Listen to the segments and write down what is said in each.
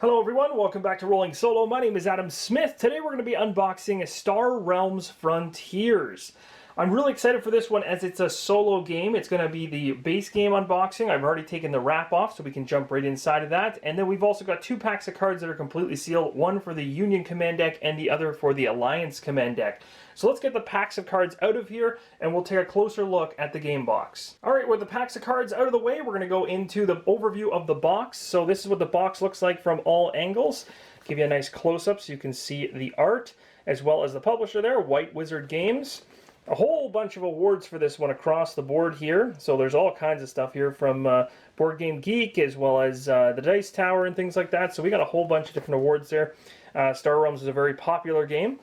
Hello everyone, welcome back to Rolling Solo. My name is Adam Smith. Today we're going to be unboxing Star Realms Frontiers. I'm really excited for this one as it's a solo game. It's going to be the base game unboxing. I've already taken the wrap off so we can jump right inside of that. And then we've also got two packs of cards that are completely sealed. One for the Union Command deck and the other for the Alliance Command deck. So let's get the packs of cards out of here and we'll take a closer look at the game box. Alright, with the packs of cards out of the way, we're going to go into the overview of the box. So this is what the box looks like from all angles. Give you a nice close-up so you can see the art, as well as the publisher there, White Wizard Games. A whole bunch of awards for this one across the board here. So there's all kinds of stuff here from BoardGameGeek as well as the Dice Tower and things like that. So we got a whole bunch of different awards there. Star Realms is a very popular game.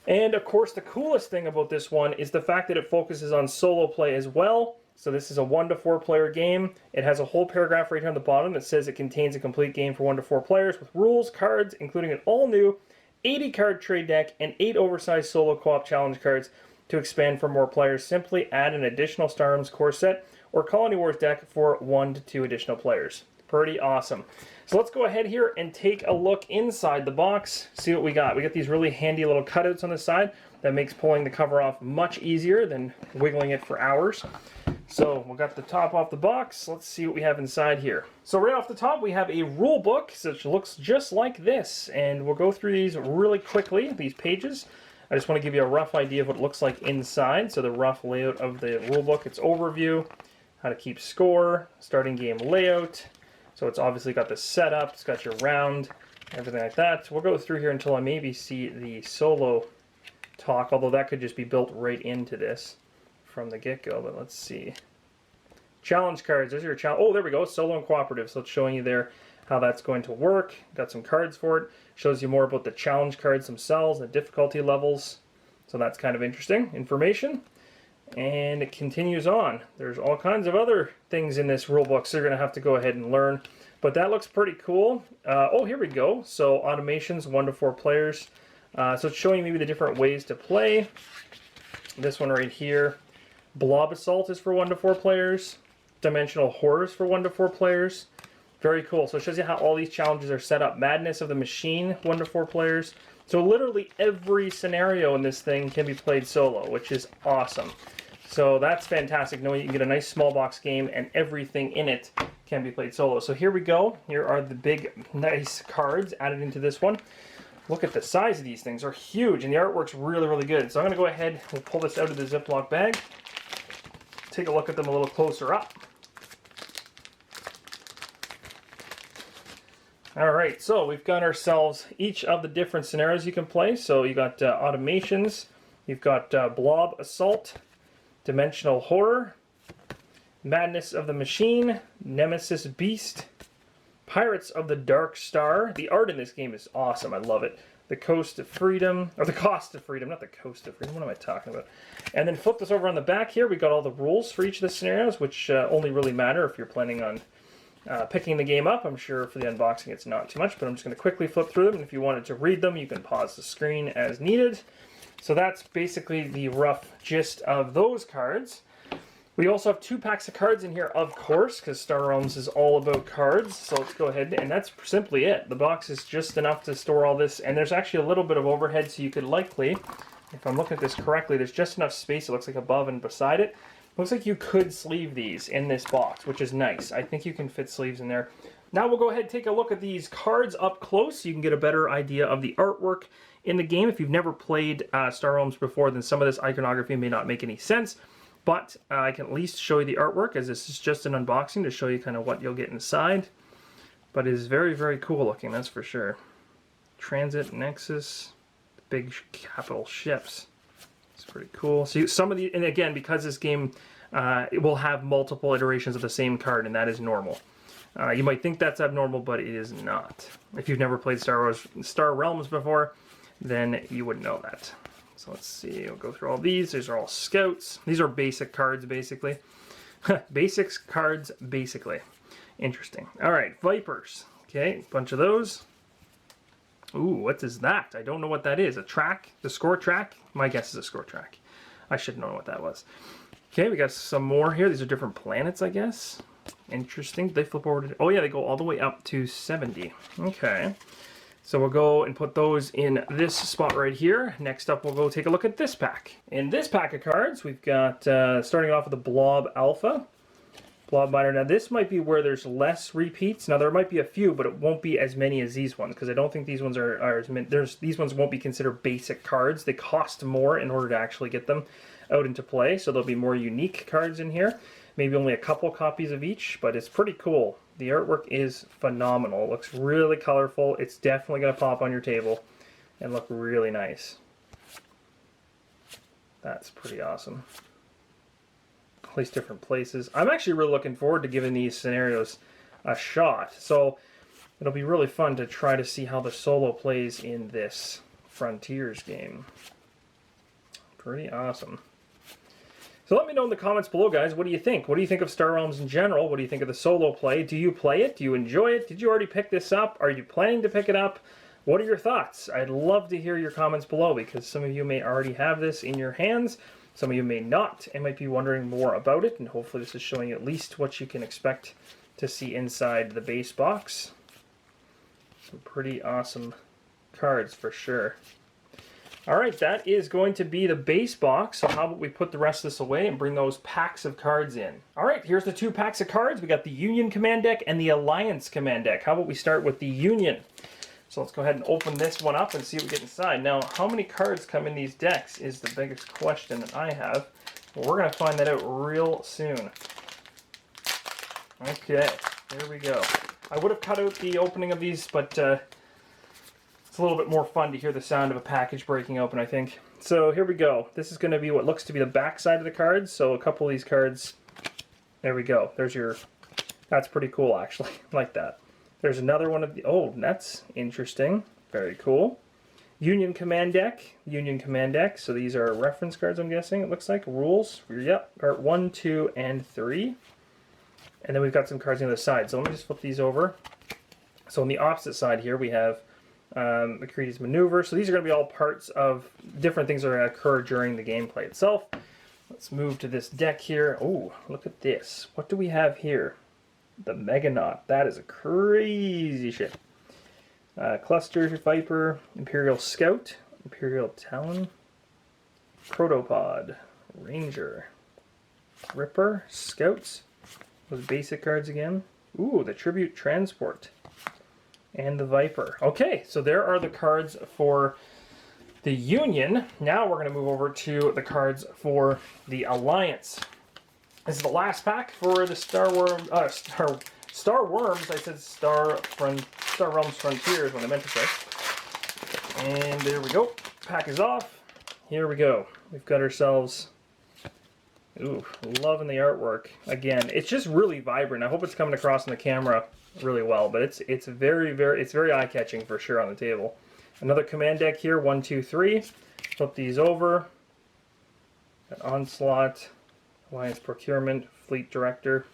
And of course the coolest thing about this one is the fact that it focuses on solo play as well. So this is a 1 to 4 player game. It has a whole paragraph right here on the bottom that says it contains a complete game for 1 to 4 players with rules, cards, including an all new 80 card trade deck and 8 oversized solo co-op challenge cards. To expand for more players, simply add an additional Star Realms core set or Colony Wars deck for 1 to 2 additional players. Pretty awesome. So let's go ahead here and take a look inside the box, see what we got. We got these really handy little cutouts on the side that makes pulling the cover off much easier than wiggling it for hours. So we got the top off the box. Let's see what we have inside here. So right off the top we have a rule book which looks just like this, and we'll go through these really quickly, these pages. I just want to give you a rough idea of what it looks like inside. So the rough layout of the rulebook, its overview, how to keep score, starting game layout. So it's obviously got the setup, it's got your round, everything like that. We'll go through here until I maybe see the solo talk, although that could just be built right into this from the get-go, but let's see. Challenge cards, there's your challenge. Oh, there we go, solo and cooperative. So it's showing you there how that's going to work. Got some cards for it. Shows you more about the challenge cards themselves, the difficulty levels. So that's kind of interesting information. And it continues on. There's all kinds of other things in this rulebook, so you're going to have to go ahead and learn. But that looks pretty cool. Oh, here we go. So automations, 1 to 4 players. So it's showing you maybe the different ways to play. This one right here. Blob Assault is for 1 to 4 players. Dimensional Horrors for 1 to 4 players. Very cool. So it shows you how all these challenges are set up. Madness of the Machine, 1 to 4 players. So literally every scenario in this thing can be played solo, which is awesome. So that's fantastic, knowing you can get a nice small box game and everything in it can be played solo. So here we go. Here are the big, nice cards added into this one. Look at the size of these things. They're huge, and the artwork's really, really good. So I'm going to go ahead and pull this out of the Ziploc bag. Take a look at them a little closer up. Alright, so we've got ourselves each of the different scenarios you can play. So you got automations, you've got Blob Assault, Dimensional Horror, Madness of the Machine, Nemesis Beast, Pirates of the Dark Star. The art in this game is awesome, I love it. The Coast of Freedom, or the Cost of Freedom, not the Coast of Freedom, what am I talking about? And then flip this over on the back here, we got all the rules for each of the scenarios, which only really matter if you're planning on picking the game up. I'm sure for the unboxing it's not too much, but I'm just going to quickly flip through them, and if you wanted to read them, you can pause the screen as needed. So that's basically the rough gist of those cards. We also have 2 packs of cards in here, of course, because Star Realms is all about cards. So let's go ahead, and that's simply it. The box is just enough to store all this, and there's actually a little bit of overhead, so you could likely, if I'm looking at this correctly, there's just enough space, it looks like above and beside it. Looks like you could sleeve these in this box, which is nice. I think you can fit sleeves in there. Now we'll go ahead and take a look at these cards up close so you can get a better idea of the artwork in the game. If you've never played Star Realms before, then some of this iconography may not make any sense. But I can at least show you the artwork, as this is just an unboxing to show you kind of what you'll get inside. But it is very, very cool looking, that's for sure. Transit, Nexus, big capital ships. It's pretty cool. So some of the, and again, because this game it will have multiple iterations of the same card, and that is normal. You might think that's abnormal, but it is not. If you've never played Star Realms before, then you would know that. So let's see, we'll go through all these. These are all scouts. These are basic cards, basically. Basics cards, basically. Interesting. All right, Vipers. Okay, a bunch of those. Ooh, what is that? I don't know what that is. A track? The score track? My guess is a score track. I should know what that was. Okay, we got some more here. These are different planets, I guess. Interesting. They flip over to... Oh, yeah, they go all the way up to 70. Okay. So we'll go and put those in this spot right here. Next up, we'll go take a look at this pack. In this pack of cards, we've got, starting off with the Blob Alpha. Blob Miner. Now, this might be where there's less repeats. Now, there might be a few, but it won't be as many as these ones, because I don't think these ones are as many. These ones won't be considered basic cards. They cost more in order to actually get them out into play, so there'll be more unique cards in here. Maybe only a couple copies of each, but it's pretty cool. The artwork is phenomenal. It looks really colorful. It's definitely going to pop on your table and look really nice. That's pretty awesome. Place different places. I'm actually really looking forward to giving these scenarios a shot. So it'll be really fun to try to see how the solo plays in this Frontiers game. Pretty awesome. So let me know in the comments below, guys. What do you think? What do you think of Star Realms in general? What do you think of the solo play? Do you play it? Do you enjoy it? Did you already pick this up? Are you planning to pick it up? What are your thoughts? I'd love to hear your comments below, because some of you may already have this in your hands. Some of you may not and might be wondering more about it, and hopefully this is showing you at least what you can expect to see inside the base box. Some pretty awesome cards for sure. Alright, that is going to be the base box, so how about we put the rest of this away and bring those packs of cards in. Alright, here's the two packs of cards. We got the Union Command Deck and the Alliance Command Deck. How about we start with the Union? So let's go ahead and open this one up and see what we get inside. Now, how many cards come in these decks is the biggest question that I have. Well, we're going to find that out real soon. Okay, here we go. I would have cut out the opening of these, but it's a little bit more fun to hear the sound of a package breaking open, I think. So here we go. This is going to be what looks to be the back side of the cards. So a couple of these cards, there we go. There's your, that's pretty cool actually, like that. There's another one of the, oh, that's interesting. Very cool. Union Command Deck, Union Command Deck. So these are reference cards, I'm guessing, it looks like. Rules, yep, part 1, 2, and 3. And then we've got some cards on the other side. So let me just flip these over. So on the opposite side here, we have McCready's Maneuver. So these are going to be all parts of different things that are going to occur during the gameplay itself. Let's move to this deck here. Oh, look at this. What do we have here? The Meganaut. That is a crazy ship. Cluster, Viper, Imperial Scout, Imperial Talon, Protopod, Ranger, Ripper, Scouts. Those basic cards again. Ooh, the Tribute Transport. And the Viper. Okay, so there are the cards for the Union. Now we're going to move over to the cards for the Alliance. This is the last pack for the Star Worms. I said Star Realms Frontiers when I meant to say. And there we go. Pack is off. Here we go. We've got ourselves. Ooh, loving the artwork. Again, it's just really vibrant. I hope it's coming across on the camera really well, but it's very eye-catching for sure on the table. Another command deck here, 1, 2, 3. Flip these over. Got Onslaught, Alliance Procurement, Fleet Director.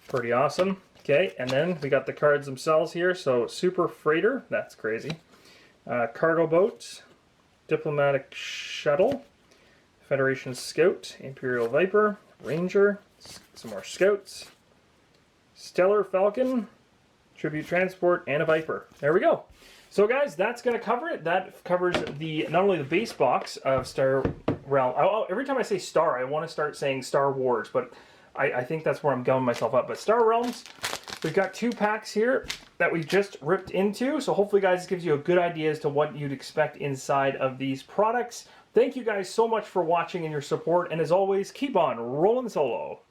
Pretty awesome. Okay, and then we got the cards themselves here. So Super Freighter, that's crazy. Cargo Boat, Diplomatic Shuttle, Federation Scout, Imperial Viper, Ranger, some more Scouts, Stellar Falcon, Tribute Transport, and a Viper. There we go. So guys, that's going to cover it. That covers the not only the base box of Star Realm. Every time I say Star, I want to start saying Star Wars, but I think that's where I'm going myself up. But Star Realms, we've got 2 packs here that we just ripped into. So hopefully, guys, this gives you a good idea as to what you'd expect inside of these products. Thank you guys so much for watching and your support. And as always, keep on rolling solo.